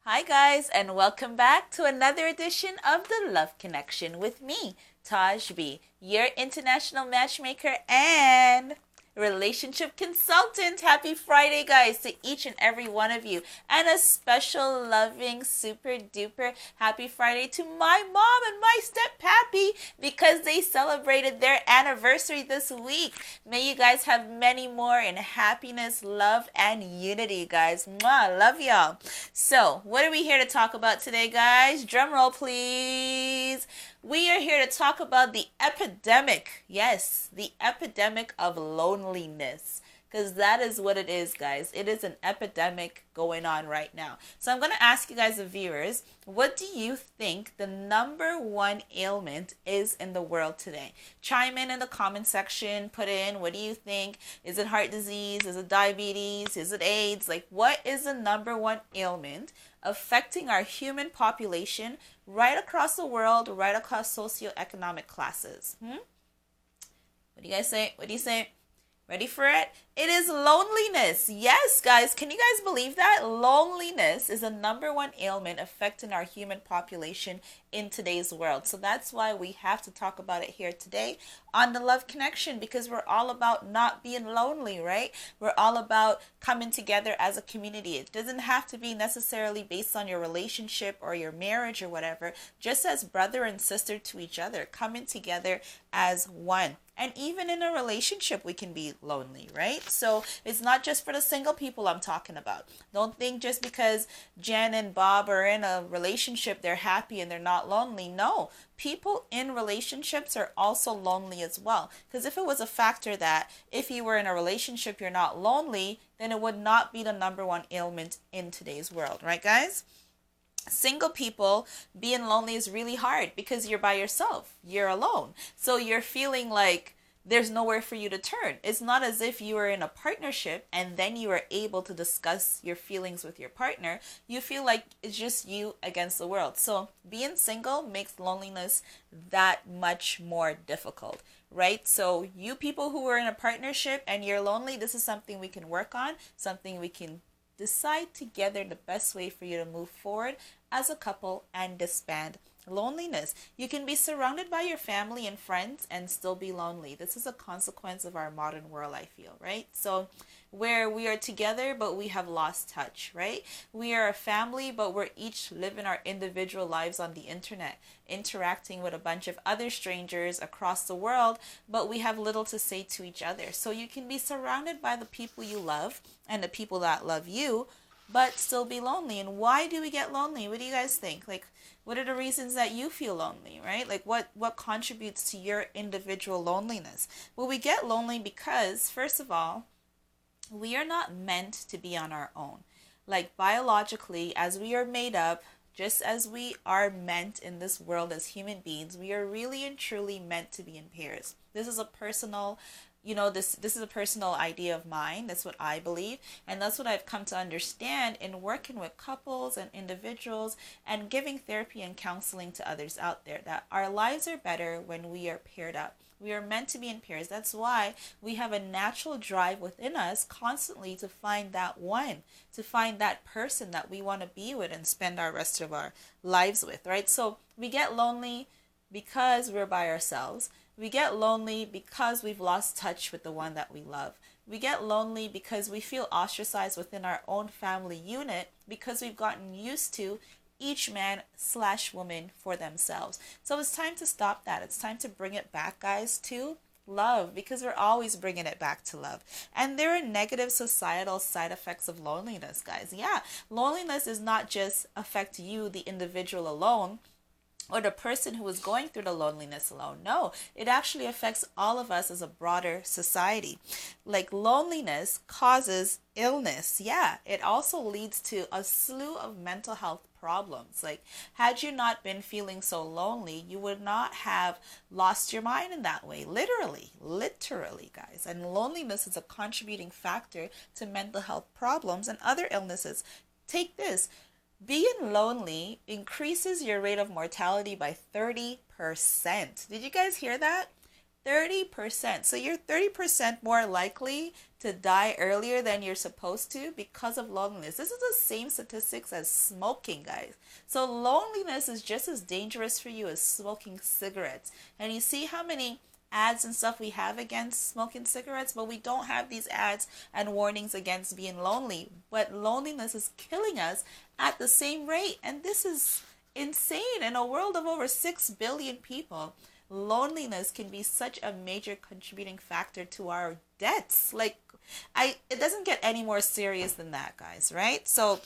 Hi, guys, and welcome back to another edition of The Love Connection with me, Taj B, your international matchmaker and relationship consultant. Happy Friday, guys, to each and every one of you. And a special, loving, super duper happy Friday to my mom and my step pappy because they celebrated their anniversary this week. May you guys have many more in happiness, love, and unity, guys. Mwah, love y'all. So, what are we here to talk about today, guys? Drum roll, please. We are here to talk about the epidemic. Yes, the epidemic of loneliness. Because that is what it is, guys. It is an epidemic going on right now. So I'm going to ask you guys, the viewers, what do you think the number one ailment is in the world today? Chime in the comment section. Put in, what do you think? Is it heart disease? Is it diabetes? Is it AIDS? Like, what is the number one ailment affecting our human population right across the world, right across socioeconomic classes? What do you guys say? What do you say? Ready for it? It is loneliness. Yes, guys. Can you guys believe that? Loneliness is the number one ailment affecting our human population in today's world. So that's why we have to talk about it here today on The Love Connection, because we're all about not being lonely, right? We're all about coming together as a community. It doesn't have to be necessarily based on your relationship or your marriage or whatever, just as brother and sister to each other, coming together as one. And even in a relationship, we can be lonely, right? So it's not just for the single people I'm talking about. Don't think just because Jen and Bob are in a relationship, they're happy and they're not lonely. No, people in relationships are also lonely as well. Because if it was a factor that if you were in a relationship, you're not lonely, then it would not be the number one ailment in today's world, right, guys? Single people being lonely is really hard because you're by yourself. You're alone. So you're feeling like there's nowhere for you to turn. It's not as if you were in a partnership and then you are able to discuss your feelings with your partner. You feel like it's just you against the world. So being single makes loneliness that much more difficult, right? So you people who are in a partnership and you're lonely, this is something we can work on, something we can decide together the best way for you to move forward as a couple and disband loneliness. You can be surrounded by your family and friends and still be lonely. This is a consequence of our modern world, I feel, right? So where we are together but we have lost touch, right? We are a family but we're each living our individual lives on the internet, interacting with a bunch of other strangers across the world, but we have little to say to each other. So you can be surrounded by the people you love and the people that love you, but still be lonely. And why do we get lonely? What do you guys think? Like, what are the reasons that you feel lonely, right? Like, what contributes to your individual loneliness? Well, we get lonely because, first of all, we are not meant to be on our own. Like, biologically, as we are made up, just as we are meant in this world as human beings, we are really and truly meant to be in pairs. This is a personal, this is a personal idea of mine. That's what I believe, and that's what I've come to understand in working with couples and individuals and giving therapy and counseling to others out there, that our lives are better when we are paired up. We are meant to be in pairs. That's why we have a natural drive within us constantly to find that one, to find that person that we want to be with and spend our rest of our lives with, right? So we get lonely because we're by ourselves. We get lonely because we've lost touch with the one that we love. We get lonely because we feel ostracized within our own family unit because we've gotten used to each man/woman for themselves. So it's time to stop that. It's time to bring it back, guys, to love, because we're always bringing it back to love. And there are negative societal side effects of loneliness, guys. Yeah, loneliness does not just affect you, the individual alone, or the person who is going through the loneliness alone. No, it actually affects all of us as a broader society. Like, loneliness causes illness. Yeah, it also leads to a slew of mental health problems. Like, had you not been feeling so lonely, you would not have lost your mind in that way. Literally, guys. And loneliness is a contributing factor to mental health problems and other illnesses. Take this. Being lonely increases your rate of mortality by 30%. Did you guys hear that? 30%. So you're 30% more likely to die earlier than you're supposed to because of loneliness. This is the same statistics as smoking, guys. So loneliness is just as dangerous for you as smoking cigarettes. And you see how many ads and stuff we have against smoking cigarettes, but we don't have these ads and warnings against being lonely. But loneliness is killing us at the same rate. And this is insane. In a world of over 6 billion people, loneliness can be such a major contributing factor to our deaths. It doesn't get any more serious than that, guys, right? So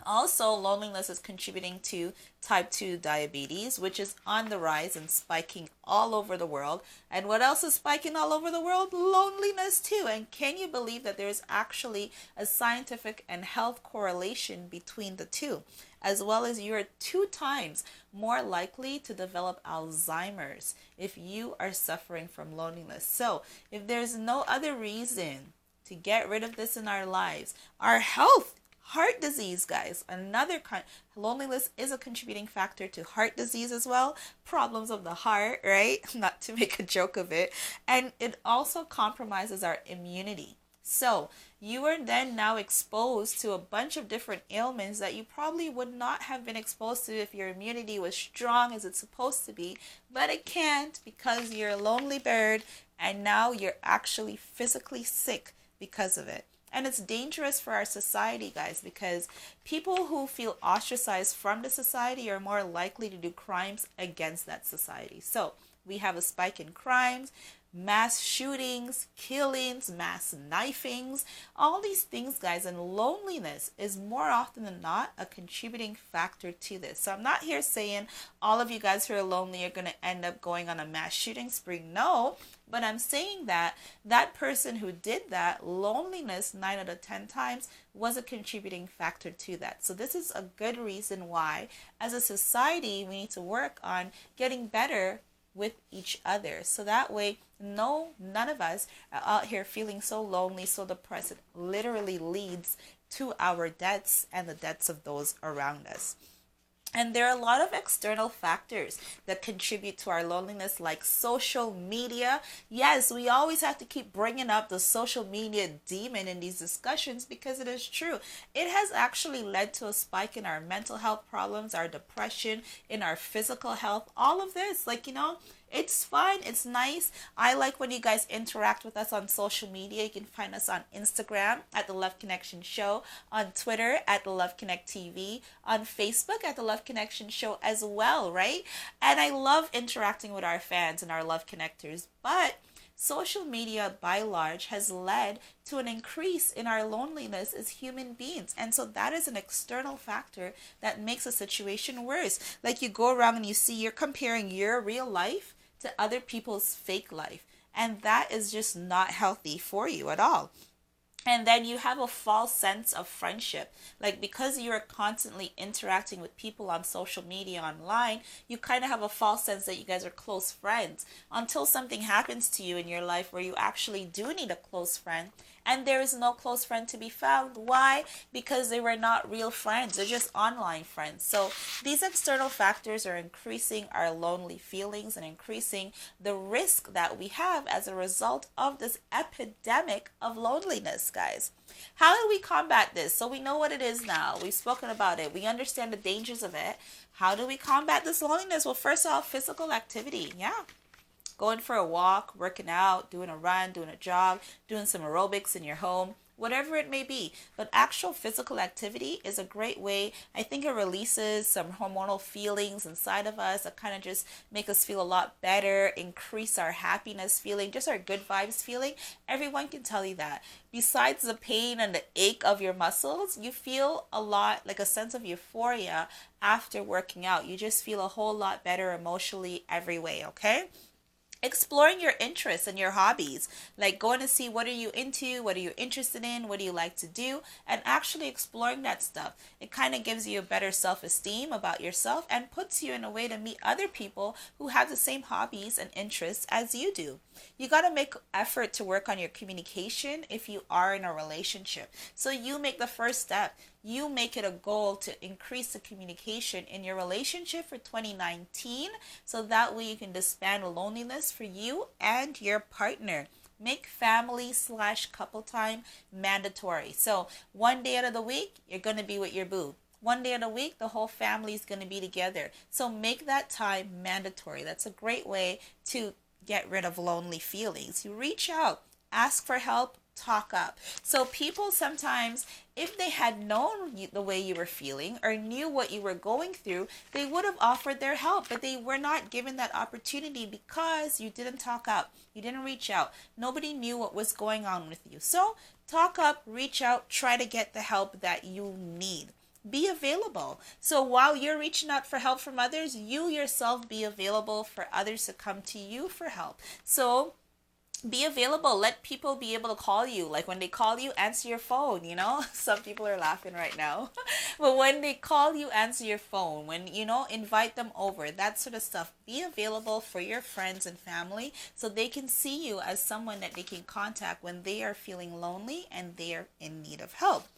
also, loneliness is contributing to type 2 diabetes, which is on the rise and spiking all over the world. And what else is spiking all over the world? Loneliness too. And can you believe that there's actually a scientific and health correlation between the two, as well as you're 2 times more likely to develop Alzheimer's if you are suffering from loneliness. So if there's no other reason to get rid of this in our lives, our health, heart disease, guys, another kind. Loneliness is a contributing factor to heart disease as well, problems of the heart, right? Not to make a joke of it. And it also compromises our immunity. So you are then now exposed to a bunch of different ailments that you probably would not have been exposed to if your immunity was strong as it's supposed to be, but it can't because you're a lonely bird and now you're actually physically sick because of it. And it's dangerous for our society, guys, because people who feel ostracized from the society are more likely to do crimes against that society. So we have a spike in crimes, mass shootings, killings, mass knifings, all these things, guys. And loneliness is more often than not a contributing factor to this. So I'm not here saying all of you guys who are lonely are going to end up going on a mass shooting spree. No, but I'm saying that that person who did that, loneliness 9 out of 10 times was a contributing factor to that. So this is a good reason why, as a society, we need to work on getting better with each other. So that way, none of us are out here feeling so lonely, so depressed. It literally leads to our deaths and the deaths of those around us. And there are a lot of external factors that contribute to our loneliness, like social media. Yes, we always have to keep bringing up the social media demon in these discussions because it is true. It has actually led to a spike in our mental health problems, our depression, in our physical health, all of this. It's fun. It's nice. I like when you guys interact with us on social media. You can find us on Instagram at The Love Connection Show, on Twitter at The Love Connect TV, on Facebook at The Love Connection Show as well, right? And I love interacting with our fans and our Love Connectors. But social media, by large, has led to an increase in our loneliness as human beings. And so that is an external factor that makes a situation worse. Like you go around and you see you're comparing your real life to other people's fake life. And that is just not healthy for you at all. And then you have a false sense of friendship. Because you're constantly interacting with people on social media, online, you kind of have a false sense that you guys are close friends until something happens to you in your life where you actually do need a close friend. And there is no close friend to be found. Why? Because they were not real friends. They're just online friends. So these external factors are increasing our lonely feelings and increasing the risk that we have as a result of this epidemic of loneliness, guys. How do we combat this? So we know what it is now. We've spoken about it. We understand the dangers of it. How do we combat this loneliness? Well, first off, physical activity. Yeah. Going for a walk, working out, doing a run, doing a jog, doing some aerobics in your home, whatever it may be. But actual physical activity is a great way. I think it releases some hormonal feelings inside of us that kind of just make us feel a lot better, increase our happiness feeling, just our good vibes feeling. Everyone can tell you that. Besides the pain and the ache of your muscles, you feel a lot, like a sense of euphoria after working out. You just feel a whole lot better emotionally every way, okay? Exploring your interests and your hobbies, like going to see what are you into, what are you interested in, what do you like to do, and actually exploring that stuff. It kind of gives you a better self-esteem about yourself and puts you in a way to meet other people who have the same hobbies and interests as you do. You got to make effort to work on your communication if you are in a relationship. So you make the first step. you make it a goal to increase the communication in your relationship for 2019, so that way you can disband loneliness for you and your partner. Make family / couple time mandatory. So one day out of the week, you're going to be with your boo. One day of the week, the whole family is going to be together. So make that time mandatory. That's a great way to get rid of lonely feelings. You reach out, ask for help, talk up. So people sometimes, if they had known the way you were feeling or knew what you were going through, they would have offered their help, but they were not given that opportunity because you didn't talk up. You didn't reach out. Nobody knew what was going on with you. So talk up, reach out, try to get the help that you need. Be available. So while you're reaching out for help from others, you yourself be available for others to come to you for help. So be available. Let people be able to call you. Like when they call you, answer your phone, you know. Some people are laughing right now. But when they call you, answer your phone. When, invite them over, that sort of stuff. Be available for your friends and family so they can see you as someone that they can contact when they are feeling lonely and they are in need of help.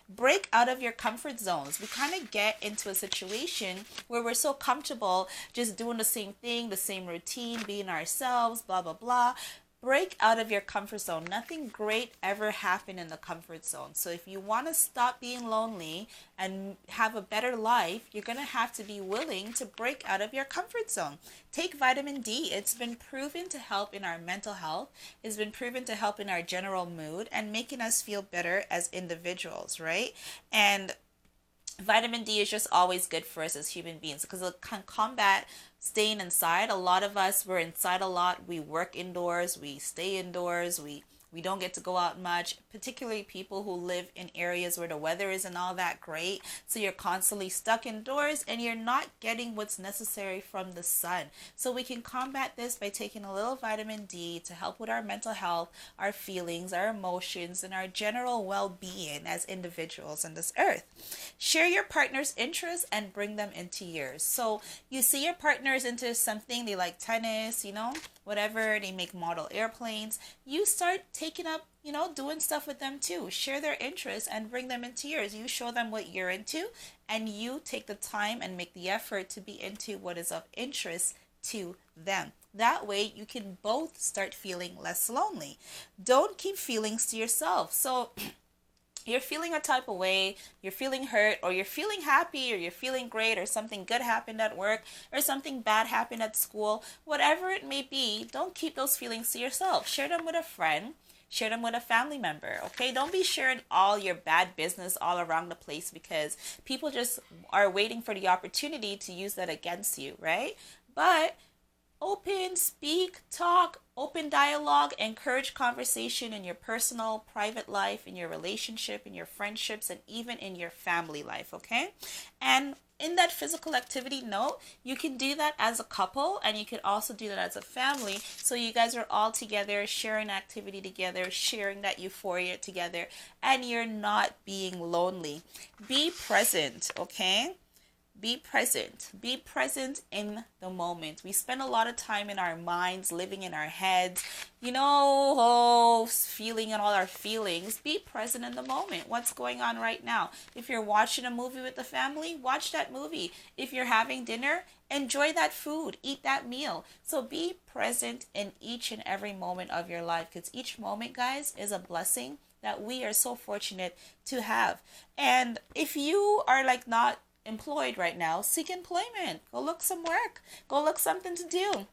Break out of your comfort zones. We kind of get into a situation where we're so comfortable just doing the same thing, the same routine, being ourselves, blah, blah, blah. Break out of your comfort zone. Nothing great ever happened in the comfort zone. So if you want to stop being lonely and have a better life, you're going to have to be willing to break out of your comfort zone. Take vitamin D. It's been proven to help in our mental health. It's been proven to help in our general mood and making us feel better as individuals, right? And vitamin D is just always good for us as human beings because it can combat staying inside. A lot of us, we're inside a lot. We work indoors, we stay indoors, we don't get to go out much, particularly people who live in areas where the weather isn't all that great. So you're constantly stuck indoors and you're not getting what's necessary from the sun. So we can combat this by taking a little vitamin D to help with our mental health, our feelings, our emotions, and our general well-being as individuals on this earth. Share your partner's interests and bring them into yours. So you see your partner's into something, they like tennis, whatever, they make model airplanes. You start taking up, doing stuff with them too. Share their interests and bring them into yours. You show them what you're into and you take the time and make the effort to be into what is of interest to them. That way you can both start feeling less lonely. Don't keep feelings to yourself. So you're feeling a type of way, you're feeling hurt, or you're feeling happy, or you're feeling great, or something good happened at work, or something bad happened at school, whatever it may be, don't keep those feelings to yourself. Share them with a friend, share them with a family member, okay? Don't be sharing all your bad business all around the place because people just are waiting for the opportunity to use that against you, right? But open, speak, talk, open dialogue, encourage conversation in your personal, private life, in your relationship, in your friendships, and even in your family life, okay? And in that physical activity note, you can do that as a couple and you can also do that as a family. So you guys are all together, sharing activity together, sharing that euphoria together, and you're not being lonely. Be present, okay? Be present. Be present in the moment. We spend a lot of time in our minds, living in our heads, feeling and all our feelings. Be present in the moment. What's going on right now? If you're watching a movie with the family, watch that movie. If you're having dinner, enjoy that food. Eat that meal. So be present in each and every moment of your life because each moment, guys, is a blessing that we are so fortunate to have. And if you are not employed right now, seek employment. Go look some work. Go look something to do,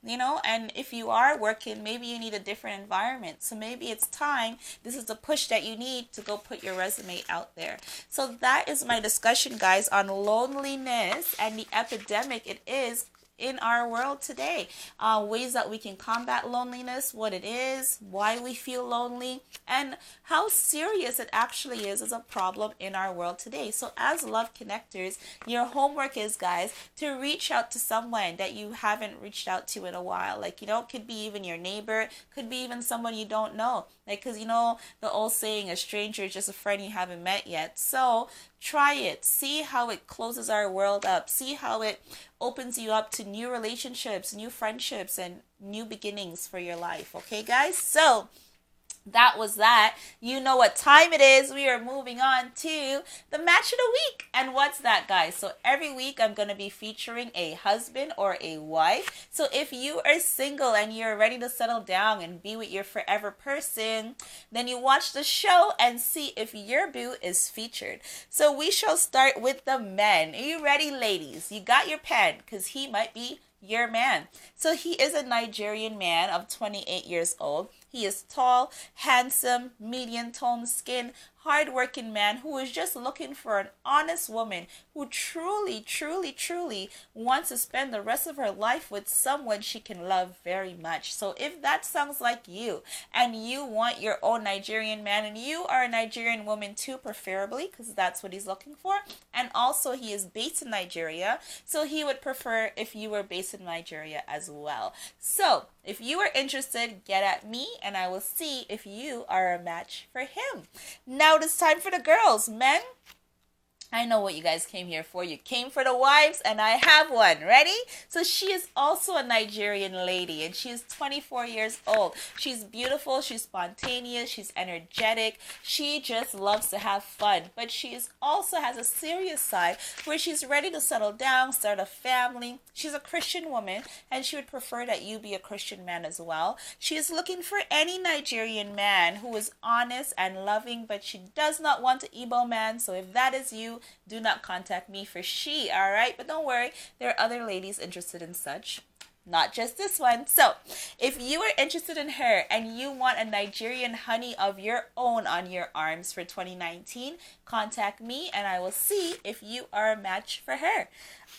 and if you are working, maybe you need a different environment. So maybe it's time, this is the push that you need to go put your resume out there. So that is my discussion, guys, on loneliness and the epidemic it is in our world today. Ways that we can combat loneliness, what it is, why we feel lonely, and how serious it actually is as a problem in our world today. So as love connectors, your homework is, guys, to reach out to someone that you haven't reached out to in a while. Could be even your neighbor, could be even someone you don't know. Because the old saying, a stranger is just a friend you haven't met yet. So try it. See how it closes our world up. See how it opens you up to new relationships, new friendships, and new beginnings for your life. Okay, guys? So That was that. You know what time it is. We are moving on to the match of the week. And what's that, guys? So every week I'm going to be featuring a husband or a wife. So if you are single and you're ready to settle down and be with your forever person, then you watch the show and see if your boo is featured. So we shall start with the men. Are you ready, ladies? You got your pen because he might be your man. So he is a Nigerian man of 28 years old. He is tall, handsome, medium toned skin, hardworking man who is just looking for an honest woman who truly, truly, truly wants to spend the rest of her life with someone she can love very much. So if that sounds like you and you want your own Nigerian man, and you are a Nigerian woman too, preferably, because that's what he's looking for, and also he is based in Nigeria, so he would prefer if you were based in Nigeria as well. So if you are interested, get at me and I will see if you are a match for him. Now it's time for the girls. Men, I know what you guys came here for. You came for the wives, and I have one. Ready? So she is also a Nigerian lady, and she is 24 years old. She's beautiful. She's spontaneous. She's energetic. She just loves to have fun. But she also has a serious side where she's ready to settle down, start a family. She's a Christian woman, and she would prefer that you be a Christian man as well. She is looking for any Nigerian man who is honest and loving, but she does not want an Igbo man. So if that is you, do not contact me for she, all right? But don't worry, there are other ladies interested in such. Not just this one. So, if you are interested in her and you want a Nigerian honey of your own on your arms for 2019, contact me and I will see if you are a match for her.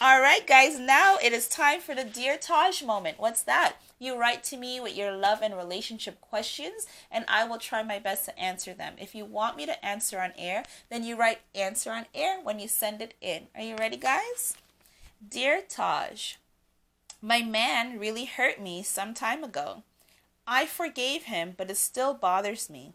All right, guys, now it is time for the Dear Taj moment. What's that? You write to me with your love and relationship questions, and I will try my best to answer them. If you want me to answer on air, then you write answer on air when you send it in. Are you ready, guys? Dear Taj, my man really hurt me some time ago. I forgave him, but it still bothers me.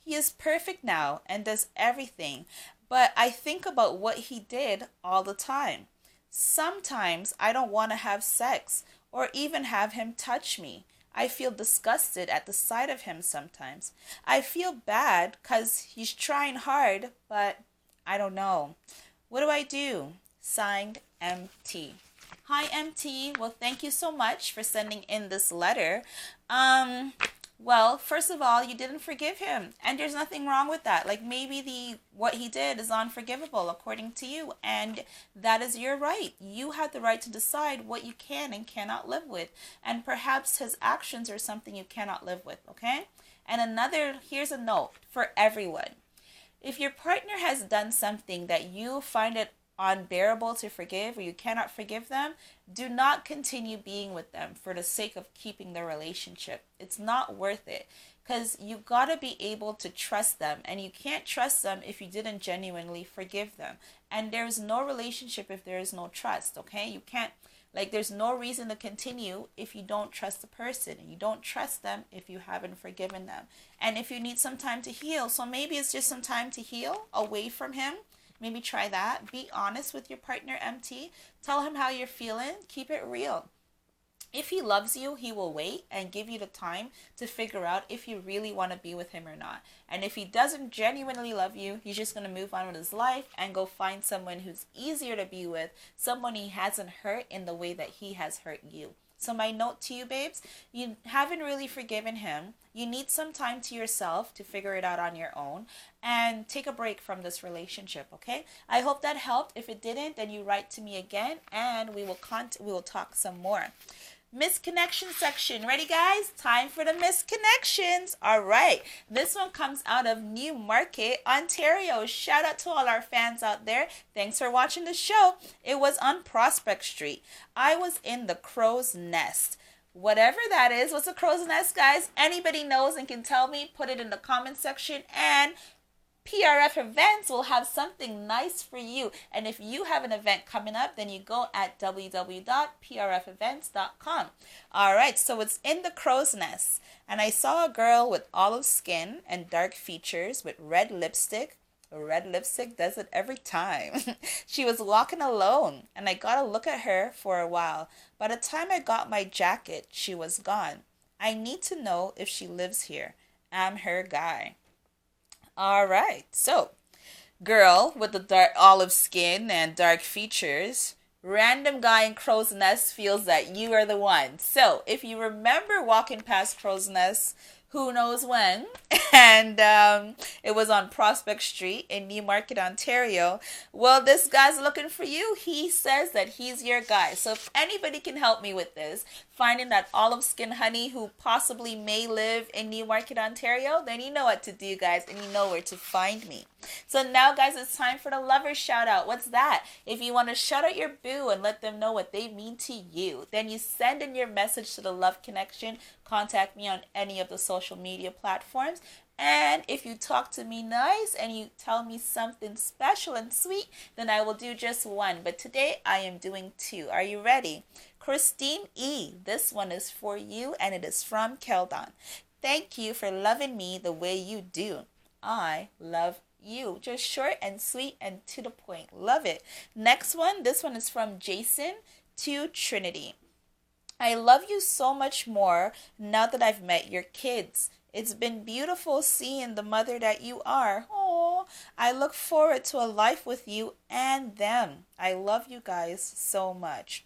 He is perfect now and does everything, but I think about what he did all the time. Sometimes I don't want to have sex or even have him touch me. I feel disgusted at the sight of him sometimes. I feel bad because he's trying hard, but I don't know. What do I do? Signed, MT. Hi, MT. Well, thank you so much for sending in this letter. Well, first of all, you didn't forgive him, and there's nothing wrong with that. Like, maybe what he did is unforgivable according to you, and that is your right. You have the right to decide what you can and cannot live with, and perhaps his actions are something you cannot live with, okay? And here's a note for everyone. If your partner has done something that you find it unbearable to forgive, or you cannot forgive them, do not continue being with them for the sake of keeping the relationship. It's not worth it, because you got to be able to trust them, and you can't trust them if you didn't genuinely forgive them. And there's no relationship if there is no trust, okay? You can't, there's no reason to continue if you don't trust the person, and you don't trust them if you haven't forgiven them. And if you need some time to heal, so maybe it's just some time to heal away from him. Maybe try that. Be honest with your partner, MT. Tell him how you're feeling. Keep it real. If he loves you, he will wait and give you the time to figure out if you really want to be with him or not. And if he doesn't genuinely love you, he's just going to move on with his life and go find someone who's easier to be with, someone he hasn't hurt in the way that he has hurt you. So my note to you, babes, you haven't really forgiven him. You need some time to yourself to figure it out on your own and take a break from this relationship, okay? I hope that helped. If it didn't, then you write to me again and we will talk some more. Misconnection section. Ready, guys? Time for the misconnections. All right. This one comes out of Newmarket, Ontario. Shout out to all our fans out there. Thanks for watching the show. It was on Prospect Street. I was in the crow's nest. Whatever that is, what's a crow's nest, guys? Anybody knows and can tell me, put it in the comment section, and PRF Events will have something nice for you. And if you have an event coming up, then you go at www.prfevents.com. All right, so it's in the crow's nest. And I saw a girl with olive skin and dark features with red lipstick. Red lipstick does it every time. She was walking alone, and I got a look at her for a while. By the time I got my jacket, she was gone. I need to know if she lives here. I'm her guy. All right. So, girl with the dark olive skin and dark features. Random guy in Crow's Nest feels that you are the one. So, if you remember walking past Crow's Nest, who knows when, and it was on Prospect Street in Newmarket, Ontario. Well, this guy's looking for you. He says that he's your guy. So, if anybody can help me with this, finding that olive skin honey who possibly may live in Newmarket, Ontario, then you know what to do, guys, and you know where to find me. So now, guys, it's time for the lover shout out. What's that? If you want to shout out your boo and let them know what they mean to you, then you send in your message to the Love Connection. Contact me on any of the social media platforms. And if you talk to me nice and you tell me something special and sweet, then I will do just one. But today I am doing two. Are you ready? Christine E., this one is for you and it is from Keldon. Thank you for loving me the way you do. I love you. Just short and sweet and to the point. Love it. Next one, this one is from Jason to Trinity. I love you so much more now that I've met your kids. It's been beautiful seeing the mother that you are. Oh, I look forward to a life with you and them. I love you guys so much.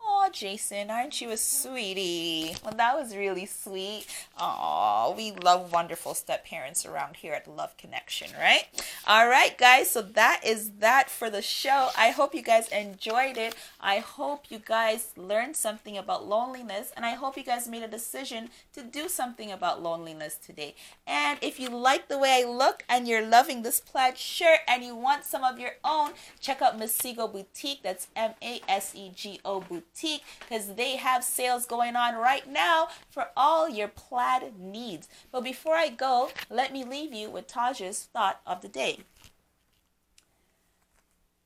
Oh, Jason, aren't you a sweetie? Well, that was really sweet. Oh, we love wonderful step parents around here at Love Connection, right? All right, guys, so that is that for the show. I hope you guys enjoyed it. I hope you guys learned something about loneliness, and I hope you guys made a decision to do something about loneliness today. And if you like the way I look and you're loving this plaid shirt and you want some of your own, check out Masego Boutique. That's Masego Boutique, because they have sales going on right now for all your plaid needs. But before I go, let me leave you with Taj's thought of the day.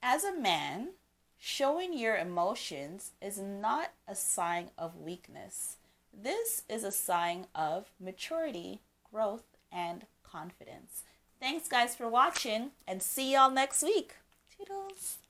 As a man, showing your emotions is not a sign of weakness. This is a sign of maturity, growth, and confidence. Thanks, guys, for watching, and see y'all next week. Toodles.